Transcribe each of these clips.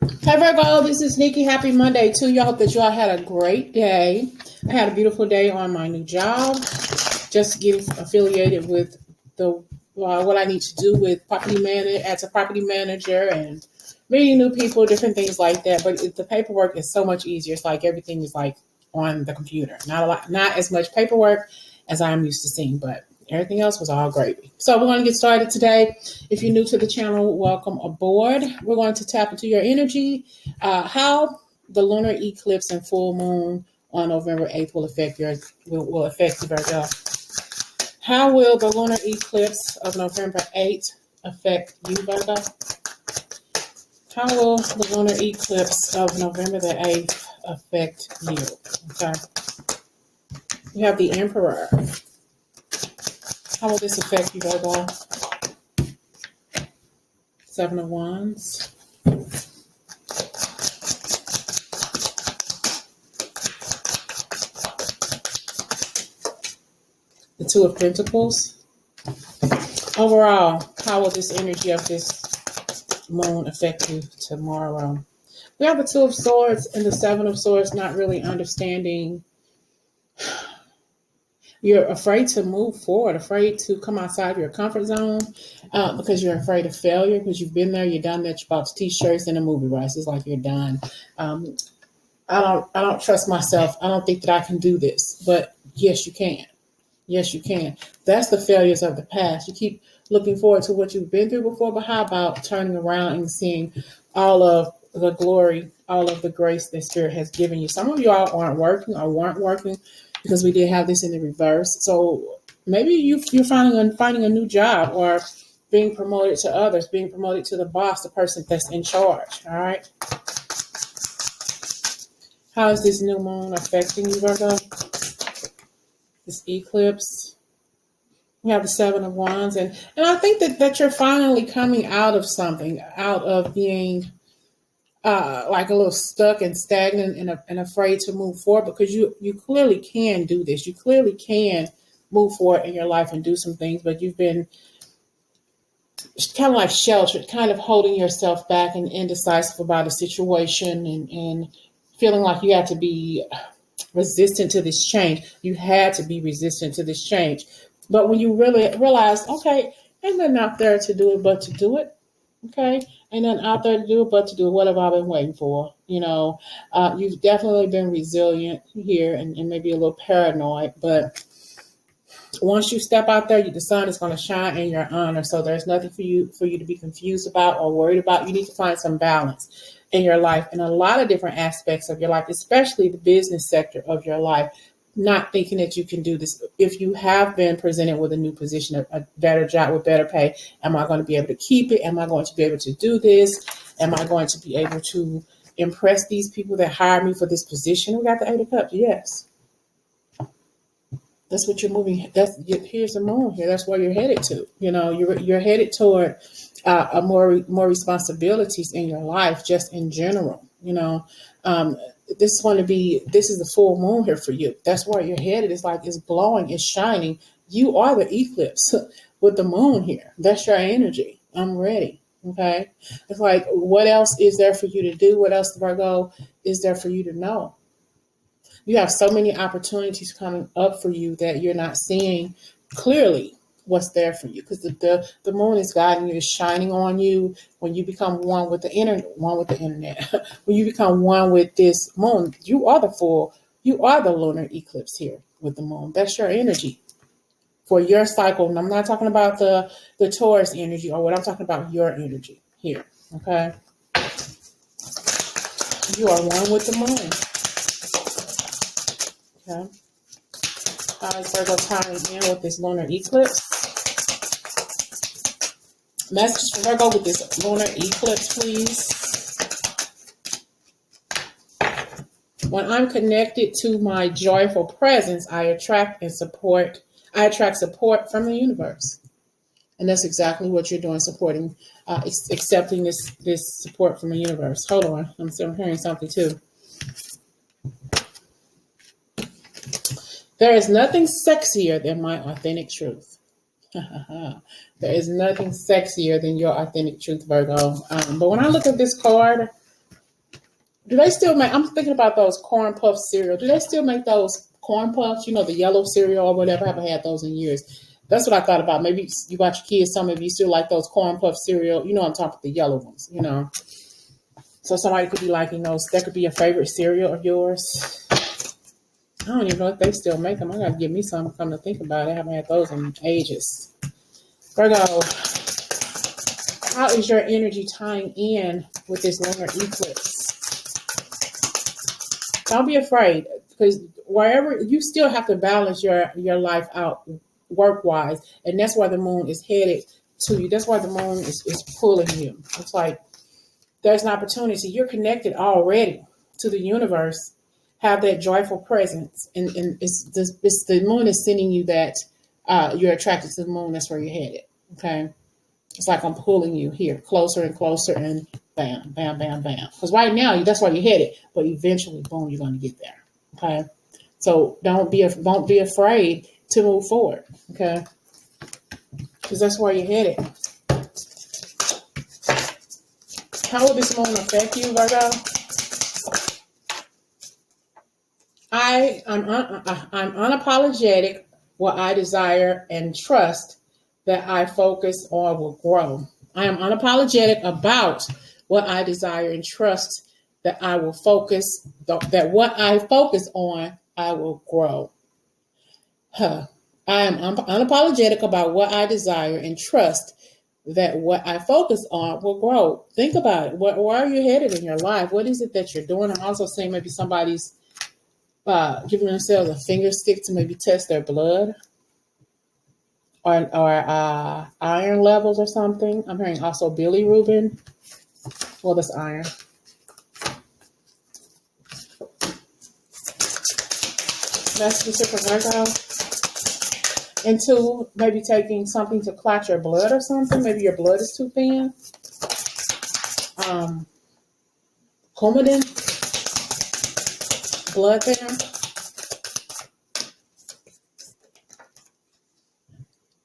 Hey Virgo, this is Nikki. Happy Monday to you. I hope that you all had a great day. I had a beautiful day on my new job. Just getting affiliated with the what I need to do with property manager as a property manager and meeting new people, different things like that. But the paperwork is so much easier. It's like everything is like on the computer. Not as much paperwork as I'm used to seeing, but everything else was all gravy. So we're going to get started today. If you're new to the channel, welcome aboard. We're going to tap into your energy. How the lunar eclipse and full moon on November 8th will affect you, Virgo. How will the lunar eclipse of November 8th affect you, Virgo? How will the lunar eclipse of November the 8th affect you? Okay. You have the Emperor. How will this affect you, Virgo? Seven of Wands. The Two of Pentacles. Overall, how will this energy of this moon affect you tomorrow? We have the Two of Swords and the Seven of Swords, not really understanding. You're afraid to move forward, afraid to come outside your comfort zone because you're afraid of failure, because you've been there, you're done that, you bought t-shirts in a movie, right? It's like you're done. I don't trust myself. I don't think that I can do this. But yes, you can. Yes, you can. That's the failures of the past. You keep looking forward to what you've been through before, but how about turning around and seeing all of the glory, all of the grace that Spirit has given you? Some of you all aren't working or weren't working because we did have this in the reverse. So maybe you're finding a new job or being promoted to others, being promoted to the boss, the person that's in charge. All right. How is this new moon affecting you, Virgo? This eclipse. We have the Seven of Wands, and I think that you're finally coming out of something, out of being like a little stuck and stagnant and afraid to move forward, because you clearly can do this. You clearly can move forward in your life and do some things, but you've been kind of like sheltered, kind of holding yourself back and indecisive about a situation and feeling like you have to be resistant to this change. You had to be resistant to this change. But when you really realize, okay, ain't nothing out there to do it but to do it. Okay, ain't nothing out there to do it but to do it. What have I been waiting for? You've definitely been resilient here and maybe a little paranoid. But once you step out there, the sun is going to shine in your honor. So there's nothing for you to be confused about or worried about. You need to find some balance in your life in a lot of different aspects of your life, especially the business sector of your life. Not thinking that you can do this. If you have been presented with a new position, a better job with better pay, am I going to be able to keep it? Am I going to be able to do this? Am I going to be able to impress these people that hired me for this position? We got the Eight of Cups. Yes. That's what you're moving. Here's the moon here. That's where you're headed to. You're headed toward a more responsibilities in your life, just in general. This is the full moon here for you. That's where you're headed. It's like it's glowing, it's shining. You are the eclipse with the moon here. That's your energy. I'm ready. Okay. It's like, what else is there for you to do? What else, Virgo, is there for you to know? You have so many opportunities coming up for you that you're not seeing clearly what's there for you, because the moon is guiding you, is shining on you. When you become one with the internet, when you become one with this moon, you are the lunar eclipse here with the moon. That's your energy for your cycle. And I'm not talking about the Taurus energy or what. I'm talking about your energy here. Okay. You are one with the moon. Okay. How is Virgo tying in with this lunar eclipse? Message for Virgo with this lunar eclipse, please. When I'm connected to my joyful presence, I attract support from the universe. And that's exactly what you're doing, supporting, accepting this support from the universe. Hold on, I'm still hearing something too. There is nothing sexier than my authentic truth. There is nothing sexier than your authentic truth, Virgo. But when I look at this card, Do they still make? I'm thinking about those corn puff cereal. Do they still make those corn puffs? You know, the yellow cereal or whatever. I haven't had those in years. That's what I thought about. Maybe you got your kids. Some of you still like those corn puff cereal. You know, I'm talking about the yellow ones. You know, so somebody could be liking those. That could be a favorite cereal of yours. I don't even know if they still make them. I gotta give me some. Come to think about it, I haven't had those in ages. Virgo, how is your energy tying in with this lunar eclipse? Don't be afraid, because wherever you still have to balance your life out work wise, and that's why the moon is headed to you. That's why the moon is pulling you. It's like there's an opportunity. You're connected already to the universe. Have that joyful presence, and it's the moon is sending you that you're attracted to the moon. That's where you're headed. Okay, it's like I'm pulling you here closer and closer, and bam, bam, bam, bam. Because right now that's where you're headed, but eventually, boom, you're going to get there. Okay, so don't be afraid to move forward. Okay, because that's where you're headed. How will this moon affect you, Virgo? I'm unapologetic. What I desire and trust that I focus on will grow. I am unapologetic about what I desire and trust that I will focus, that what I focus on, I will grow. I am unapologetic about what I desire and trust that what I focus on will grow. Think about it. Where are you headed in your life? What is it that you're doing? I'm also saying maybe somebody's giving themselves a finger stick to maybe test their blood or iron levels or something. I'm hearing also bilirubin. Well, that's iron. Message for Virgo. And two, maybe taking something to clot your blood or something. Maybe your blood is too thin. Coumadin, blood thinner.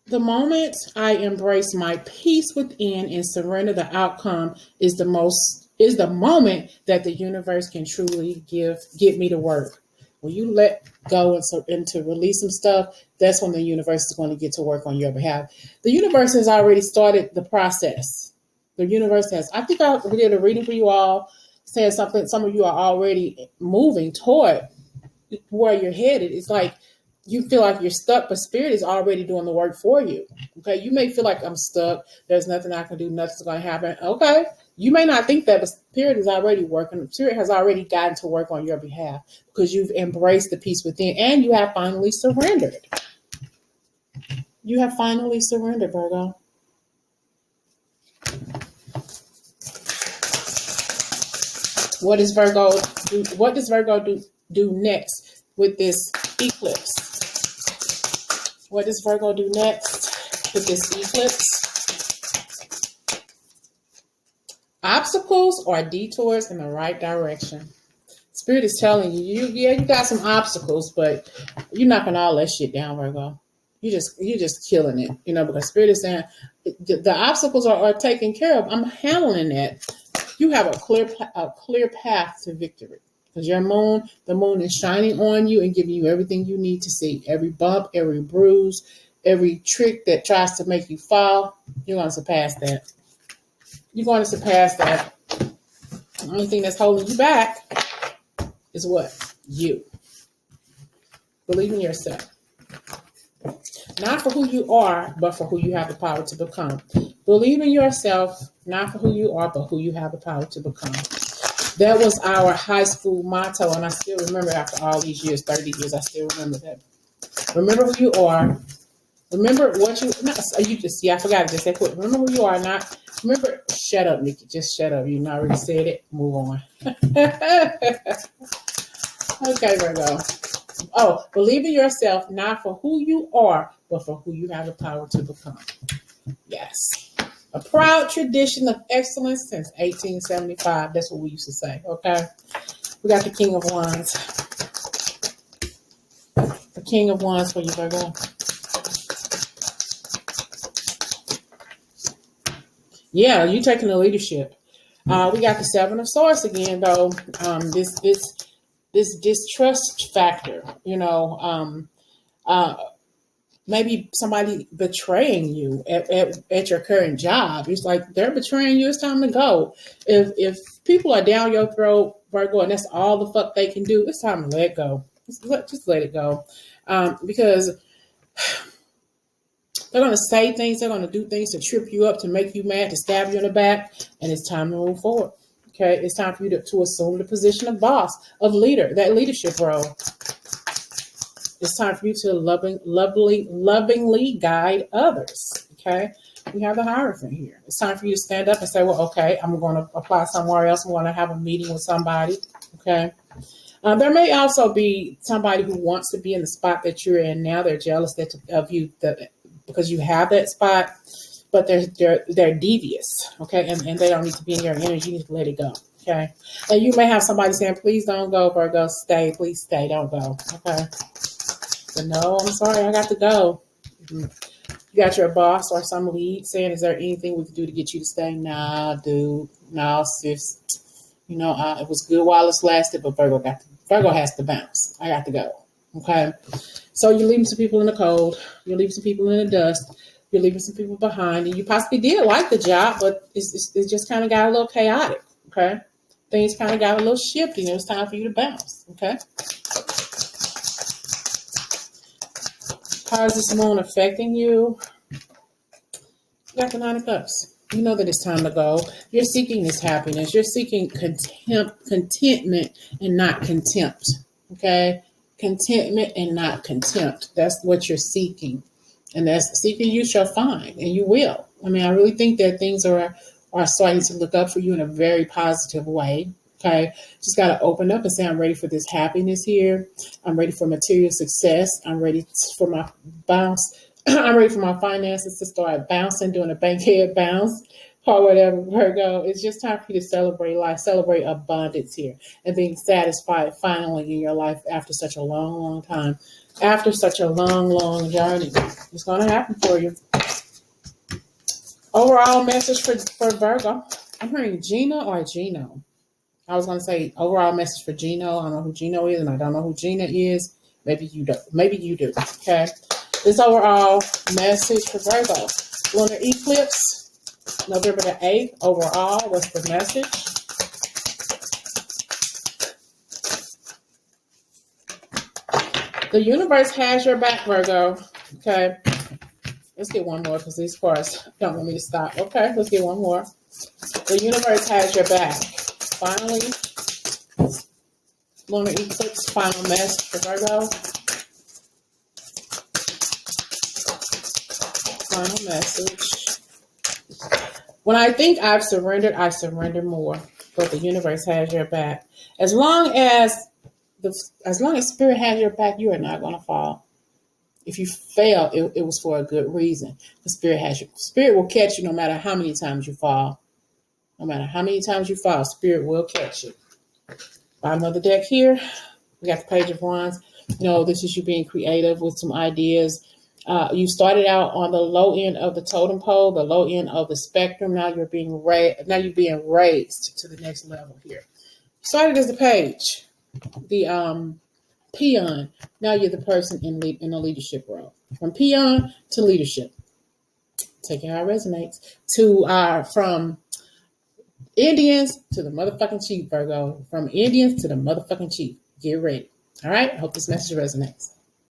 The moment I embrace my peace within and surrender the outcome is the moment that the universe can truly get me to work. When you let go and to release some stuff, that's when the universe is going to get to work on your behalf. The universe has already started the process. The universe has. I think I did a reading for you all saying something. Some of you are already moving toward where you're headed. It's like you feel like you're stuck, but spirit is already doing the work for you. Okay. You may feel like I'm stuck. There's nothing I can do. Nothing's going to happen. Okay. You may not think that, but spirit is already working. Spirit has already gotten to work on your behalf because you've embraced the peace within and you have finally surrendered. You have finally surrendered, Virgo. What does Virgo do? What does Virgo do next with this eclipse? What does Virgo do next with this eclipse? Obstacles or detours in the right direction. Spirit is telling you, you got some obstacles, but you're knocking all that shit down, Virgo. You're just killing it, because Spirit is saying the obstacles are taken care of. I'm handling that. You have a clear path to victory because the moon is shining on you and giving you everything you need to see. Every bump, every bruise, every trick that tries to make you fall, you're going to surpass that. You're going to surpass that. The only thing that's holding you back is what? You. Believe in yourself. Not for who you are, but for who you have the power to become. Believe in yourself, not for who you are, but who you have the power to become. That was our high school motto, and I still remember after all these years, 30 years, I still remember that. Remember who you are. Remember what I forgot to say quick. Remember who you are, not. Remember, shut up, Nikki. Just shut up. You already said it. Move on. Okay, Virgo. Oh, believe in yourself, not for who you are, but for who you have the power to become. Yes. A proud tradition of excellence since 1875. That's what we used to say, okay? We got the King of Wands. The King of Wands for you, Virgo. Yeah, you taking the leadership. We got the Seven of Swords again, though. This distrust factor, maybe somebody betraying you at your current job. It's like they're betraying you. It's time to go. If people are down your throat, Virgo, and that's all the fuck they can do, it's time to let go. Just let it go, because they're going to say things, they're going to do things to trip you up, to make you mad, to stab you in the back, and it's time to move forward. Okay, it's time for you to assume the position of boss, of leader, that leadership role. It's time for you to lovingly guide others. Okay, we have the Hierophant here. It's time for you to stand up and say, well, okay, I'm going to apply somewhere else. I'm going to have a meeting with somebody. Okay. There may also be somebody who wants to be in the spot that you're in now. They're jealous of you because you have that spot, but they're devious. Okay, and they don't need to be in your energy. You need to let it go. Okay, and you may have somebody saying, please don't go, Virgo, stay, please stay, don't go. Okay. So no, I'm sorry, I got to go. You got your boss or some lead saying, is there anything we can do to get you to stay? Nah, dude. Nah, sis. It was good while it's lasted, but Virgo has to bounce. I got to go. Okay. So you're leaving some people in the cold. You're leaving some people in the dust. You're leaving some people behind. And you possibly did like the job, but it just kind of got a little chaotic. Okay. Things kind of got a little shifty. It was time for you to bounce. Okay. How is this moon affecting you? You got the Nine of Cups. You know that it's time to go. You're seeking this happiness. You're seeking contentment and not contempt. Okay? Contentment and not contempt. That's what you're seeking. And that's seeking you shall find. And you will. I mean, I really think that things are starting to look up for you in a very positive way. Okay, just got to open up and say, I'm ready for this happiness here. I'm ready for material success. I'm ready for my bounce. I'm ready for my finances to start bouncing, doing a bankhead bounce or whatever, Virgo. It's just time for you to celebrate life, celebrate abundance here, and being satisfied finally in your life after such a long, long time, after such a long, long journey. It's going to happen for you. Overall message for Virgo. I'm hearing Gina or Gino. I was going to say overall message for Gino. I don't know who Gino is, and I don't know who Gina is. Maybe you do. Maybe you do. Okay. This overall message for Virgo. Lunar eclipse, November the 8th. Overall, what's the message? The universe has your back, Virgo. Okay. Let's get one more because these cards don't want me to stop. Okay, let's get one more. The universe has your back. Finally, lunar eclipse, final message for Virgo. Final message. When I think I've surrendered, I surrender more. But the universe has your back. As long as Spirit has your back, you are not going to fall. If you fail, it was for a good reason. The Spirit will catch you no matter how many times you fall. No matter how many times you fall, Spirit will catch you. Bottom of the deck here, we got the Page of Wands. This is you being creative with some ideas. You started out on the low end of the totem pole, the low end of the spectrum. Now you're being raised to the next level here. Started as the page, the peon. Now you're the person in a leadership role. From peon to leadership. Take it how it resonates. From Indians to the motherfucking chief, Virgo. From Indians to the motherfucking chief. Get ready. All right? I hope this message resonates.